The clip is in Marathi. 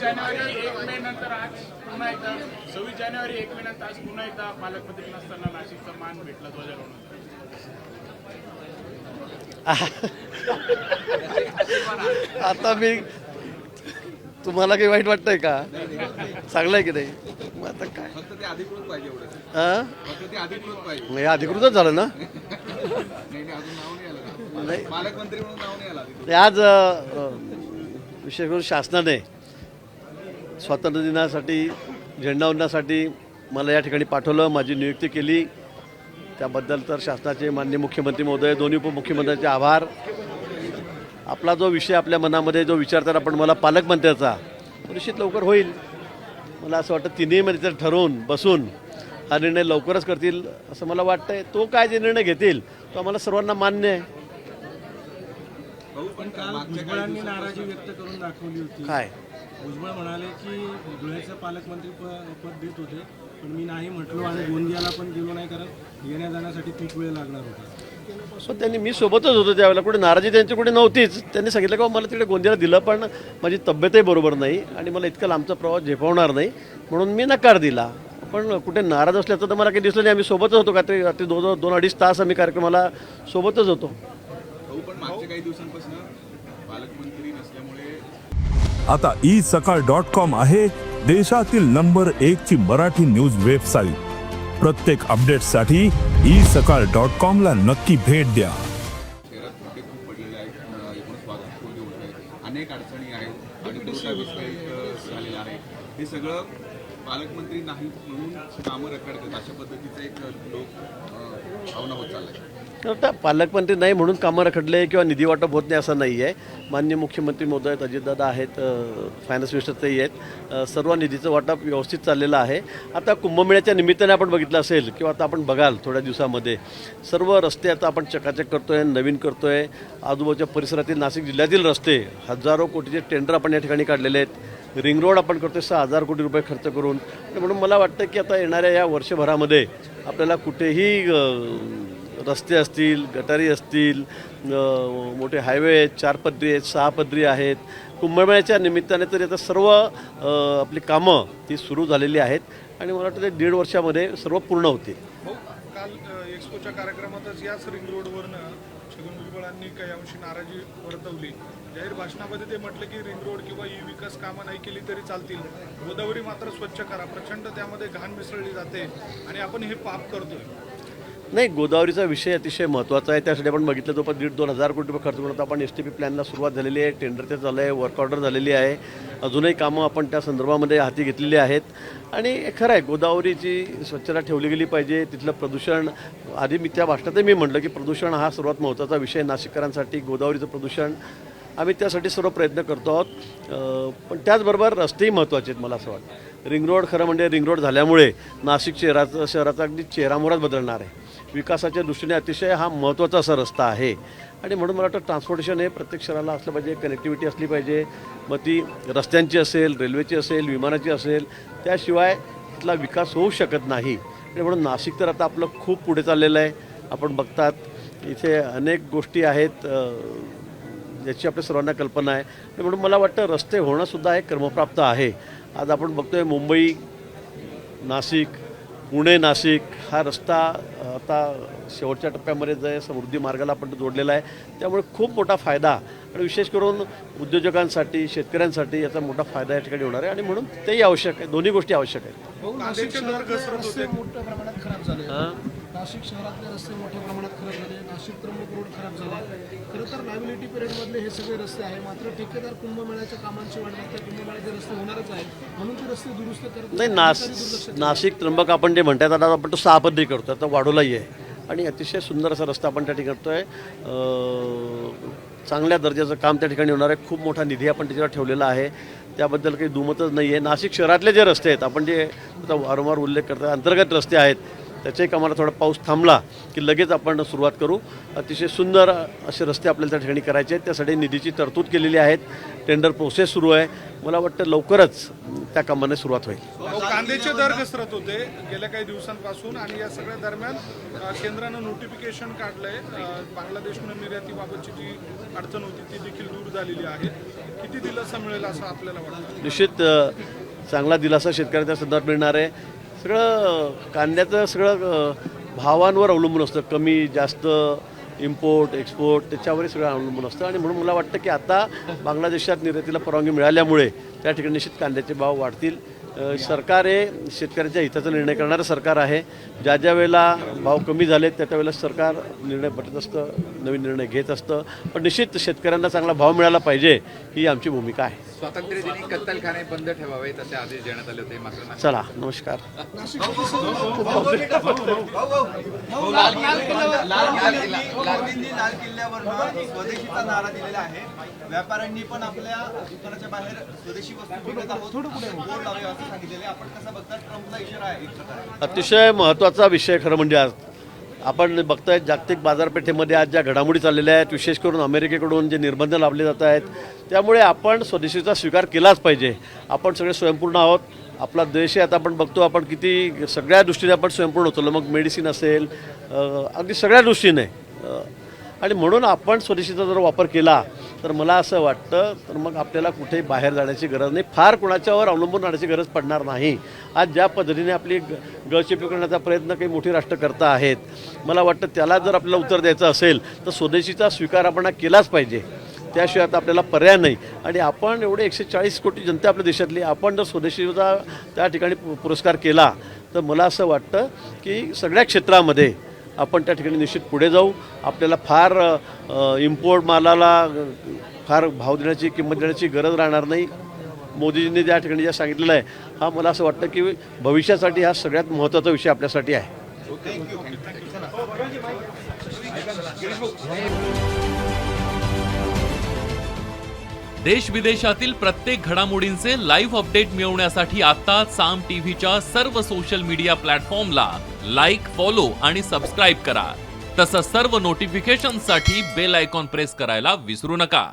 जानेवारी 1 मे नंतर आज पुन्हा एकदा 26 जानेवारी 1 मे नंतर आज पुन्हा एकदा पालकमंत्री नसताना नाशिकचा मान भेटला ध्वजारोहणाचा। आता मी तुम्हाला काही वाईट वाटतंय का? चांगलंय की नाही? मग आता काय फक्त ते अधिकृत पाहिजे एवढं, हां फक्त ते अधिकृत पाहिजे। नाही अधिकृतच झालं ना? नाही अजून नाव नाही आलं, नाही पालकमंत्री म्हणून नाव नाही आलं अधिकृत। ते आज विशेष करून शासनाने स्वातंत्र्य दिनासाठी झेंडावंदनासाठी मला या ठिकाणी पाठवलं, माझी नियुक्ती केली, त्याबद्दल तर शासनाचे माननीय मुख्यमंत्री महोदय, दोन्ही उपमुख्यमंत्र्यांचे आभार। आपला जो विषय आपल्या मनामध्ये जो विचारतात आपण मला पालकमंत्र्याचा, तो निश्चित लवकर होईल। मला असं वाटतं तिन्ही मंत्री ठरवून बसून हा निर्णय लवकरच करतील असं मला वाटतंय। तो काय जे निर्णय घेतील तो आम्हाला सर्वांना मान्य आहे। पण काल भुजबळांनी नाराजी व्यक्त करून दाखवली होती। काय भुजबळ म्हणाले की धुळ्याचं पालकमंत्री पद देत होते, पण मी नाही म्हटलो आणि गोंदियाला पण गेलो नाही, कारण येण्या जाण्यासाठी खूप वेळ लागणार होता। सो त्यांनी मी सोबतच होतो त्यावेळेला, कुठे नाराजी त्यांची कुठे नव्हतीच। त्यांनी सांगितलं की मला तिकडे गोंदियाला दिलं, पण माझी तब्येतही बरोबर नाही आणि मला इतका लांबचा प्रवास झेपवणार नाही म्हणून मी नकार दिला। पण कुठे नाराज असल्याचं तर मला काही दिसलं नाही। आम्ही सोबतच होतो, रात्री 2-2.5 तास आम्ही कार्यक्रमाला सोबतच होतो। पण मागच्या काही दिवसांपासून पालकमंत्री नसल्यामुळे आता isakal.com आहे देशातील नंबर 1 ची मराठी न्यूज वेबसाईट। प्रत्येक अपडेटसाठी isakal.com ला नक्की भेट द्या। शहरात मोठे खूप पडलेले आहेत, एकूण वाहतूक होत आहे, अनेक अडचणी आहेत आणि पुरवठा विस्कळीत झालेला आहे। हे सगळं पालकमंत्री नाही म्हणून कामं रखडतात, अशा पद्धतीचं एक लोक भावना होत चाललाय। आता पालकमंत्री नाही म्हणून कामं रखडले किंवा निधी वाटप होत नाही असं नाही आहे। माननीय मुख्यमंत्री महोदय अजितदादा आहेत, फायनान्स मिनिस्टरही आहेत, सर्व निधीचं वाटप व्यवस्थित चाललेलं आहे। आता कुंभमेळ्याच्या निमित्ताने आपण बघितलं असेल किंवा आता आपण बघाल थोड्या दिवसामध्ये सर्व रस्ते आता आपण चकाचक करतोय, नवीन करतोय। आजूबाजूच्या परिसरातील नाशिक जिल्ह्यातील रस्ते हजारो कोटीचे टेंडर आपण या ठिकाणी काढलेले आहेत। रिंग रोड आपण करतोय 6,000 कोटी रुपये खर्च करून। म्हणून मला वाटतं की आता येणाऱ्या या वर्षभरामध्ये आपल्याला कुठेही रस्ते असतील, गटारी असतील, मोठे हायवे आहेत, 4 पदरी आहेत, 6 पदरी आहेत। कुंभमेळ्याच्या निमित्ताने तरी आता सर्व आपली कामं ती सुरू झालेली आहेत आणि मला वाटतं ते 1.5 वर्षामध्ये सर्व पूर्ण होतील। काल एक्स्पोच्या कार्यक्रमातच याच रिंग रोडवरनं छगन भुजबळांनी काही अंशी नाराजी वर्तवली। जाहीर भाषणामध्ये ते म्हटले की रिंग रोड किंवा विकास कामं नाही केली तरी चालतील, गोदावरी मात्र स्वच्छ करा, प्रचंड त्यामध्ये घाण मिसळली जाते आणि आपण हे पाप करतोय। नाही, गोदावरीचा विषय अतिशय महत्त्वाचा आहे। त्यासाठी आपण बघितलं जवळपास 1.5-2 हजार कोटी रुपये खर्च करून आपण STP प्लॅनला सुरुवात झालेली आहे, टेंडर ते झालं आहे, वर्क ऑर्डर झालेली आहे, अजूनही कामं आपण त्या संदर्भामध्ये हाती घेतलेली आहेत। आणि खरं आहे गोदावरीची स्वच्छता ठेवली गेली पाहिजे। तिथलं प्रदूषण आधी मी त्या भाषणातही मी म्हटलं की प्रदूषण हा सर्वात महत्त्वाचा विषय नाशिककरांसाठी, गोदावरीचं प्रदूषण आम्ही त्यासाठी सर्व प्रयत्न करतो आहोत। पण त्याचबरोबर रस्तेही महत्त्वाचे आहेत। मला असं वाटतं रिंग रोड खरं म्हणजे रिंग रोड झाल्यामुळे नाशिक शहराचा अगदी चेहरामोहराच बदलणार आहे। विकासाच्या दृष्टीने अतिशय हा महत्त्वाचा असा रस्ता आहे आणि म्हणून मला वाटतं ट्रान्सपोर्टेशन हे प्रत्येक शहराला असलं पाहिजे, कनेक्टिव्हिटी असली पाहिजे, मग ती रस्त्यांची असेल, रेल्वेची असेल, विमानाची असेल, त्याशिवाय इथला विकास होऊ शकत नाही। आणि म्हणून नाशिक तर आता आपलं खूप पुढे चाललेलं आहे। आपण बघतात इथे अनेक गोष्टी आहेत ज्याची आपल्या सर्वांना कल्पना आहे। म्हणून मला वाटतं रस्ते होणंसुद्धा एक क्रमप्राप्त आहे। आज आपण बघतोय मुंबई नाशिक, पुणे नाशिक हा रस्ता आता शेवटच्या टप्प्यामध्ये जे समृद्धी मार्गाला आपण जोडलेला आहे, त्यामुळे खूप मोठा फायदा आणि विशेष करून उद्योजकांसाठी, शेतकऱ्यांसाठी याचा मोठा फायदा या ठिकाणी होणार आहे आणि म्हणून तेही आवश्यक आहे। दोन्ही गोष्टी आवश्यक आहेत। नाशिक शहर रस्ते मोठ्या प्रमाणात खराब झाले, नाशिक शहरातले रस्ते मोठ्या प्रमाणात खराब झाले, नाशिक त्र्यंबक रोड खराब झाला। खरं तर लायबिलिटी पिरियडमधले हे सगळे रस्ते आहे, मात्र ठेकेदार कुंभमेळ्याच्या कामांची वाट बघतात। कुंभमेळ्याचे रस्ते होणारच आहे म्हणून ते रस्ते दुरुस्त करत नाही। नाशिक त्र्यंबक आपण जे म्हणतात आता आपण तो 6 पदरी करतो, आता वाढवलाही आहे आणि अतिशय सुंदर असा रस्ता आपण त्या ठिकाणी करतोय। चांगल्या दर्जाचं काम त्या ठिकाणी होणार आहे। खूप मोठा निधी आपण त्याच्यावर ठेवलेला आहे, त्याबद्दल काही दुमतच नाही आहे। नाशिक शहरातले जे रस्ते आहेत आपण जे आता वारंवार उल्लेख करतो अंतर्गत रस्ते आहेत त्याच्याही कामाला थोडा पाऊस थांबला की लगेच आपण सुरुवात करू. अतिशय सुंदर असे रस्ते आपल्याला त्या ठिकाणी करायचे आहेत. त्यासाठी निधीची तरतूद केलेली आहेत. टेंडर प्रोसेस सुरू आहे. मला वाटतं लवकरच त्या कामाने सुरुवात होईल. कांद्याचे दर घसरत होते गेल्या काही दिवसांपासून आणि या सगळ्या दरम्यान केंद्रानं नोटिफिकेशन काढलंय. बांगलादेशनं निर्यातीबाबतची जी अडचण होती ती देखील दूर झालेली आहे. किती दिलासा मिळेल असं आपल्याला वाटतं? निश्चित चांगला दिलासा शेतकऱ्याच्या संदर्भात मिळणार आहे. सगळं कांद्याचं सगळं भावांवर अवलंबून असतं. कमी जास्त इम्पोर्ट एक्सपोर्ट त्याच्यावरही सगळं अवलंबून असतं आणि म्हणून मला वाटतं की आता बांगलादेशात निर्यातीला परवानगी मिळाल्यामुळे त्या ठिकाणी निश्चित कांद्याचे भाव वाढतील. सरकार हे शेतकऱ्यांच्या हिताचा निर्णय करणारं सरकार आहे. ज्या ज्या वेळेला भाव कमी झाले त्या त्यावेळेला सरकार निर्णय बदलत असतं, नवीन निर्णय घेत असतं. पण निश्चित शेतकऱ्यांना चांगला भाव मिळाला पाहिजे ही आमची भूमिका आहे. स्वातंत्र्यदिनी कत्तलखाने बंद ठेवावे असे आदेश देण्यात आले होते मात्र चला नमस्कार. लाल किल्ल्यावर स्वदेशीचा नारा दिलेला आहे. व्यापाऱ्यांनी पण आपल्या दुकानाच्या बाहेर स्वदेशी वस्तू विकत आहोत बोर्ड लावे असं सांगितलेले. आपण कसं बघता? ट्रम्पचा इशारा आहे एक प्रकारे. अतिशय महत्त्वाचा विषय खरं म्हणजे आज आपण बघताय जागतिक बाजारपेठेमध्ये आज ज्या घडामोडी चाललेल्या आहेत, विशेष करून अमेरिकेकडून जे निर्बंध लावले जात आहेत, त्यामुळे आपण स्वदेशीचा स्वीकार केलाच पाहिजे. आपण सगळे स्वयंपूर्ण आहोत. आपला देश आहे आता आपण बघतो आपण किती सगळ्या दृष्टीने आपण स्वयंपूर्ण होतो. मग मेडिसिन असेल अगदी सगळ्या दृष्टीने आणि म्हणून आपण स्वदेशीचा जर वापर केला तर मला असं वाटतं तर मग आपल्याला कुठेही बाहेर जाण्याची गरज नाही. फार कुणाच्यावर अवलंबून राहण्याची गरज पडणार नाही. आज ज्या पद्धतीने आपली गळचेपी करण्याचा प्रयत्न काही मोठी राष्ट्र करता आहेत, मला वाटतं त्याला जर आपल्याला उत्तर द्यायचं असेल तर स्वदेशीचा स्वीकार आपण केलाच पाहिजे. त्याशिवाय आता आपल्याला पर्याय नाही. आणि आपण एवढे 140 कोटी जनता आपल्या देशातली, आपण जर स्वदेशीचा त्या ठिकाणी पुरस्कार केला तर मला असं वाटतं की सगळ्या क्षेत्रामध्ये आपण त्या ठिकाणी निश्चित पुढे जाऊ. आपल्याला फार इम्पोर्ट मालाला फार भाव देण्याची किंमत देण्याची गरज राहणार नाही. मोदीजींनी त्या ठिकाणी जे सांगितलेलं आहे हा मला असं वाटतं की भविष्यासाठी हा सगळ्यात महत्त्वाचा विषय आपल्यासाठी आहे. देश विदेशातील प्रत्येक घडामोडींचे लाईव्ह अपडेट मिळवण्यासाठी आता साम टीव्हीच्या सर्व सोशल मीडिया प्लॅटफॉर्मला लाईक, फॉलो आणि सबस्क्राईब करा. तसंच सर्व नोटिफिकेशनसाठी बेल आयकॉन प्रेस करायला विसरू नका.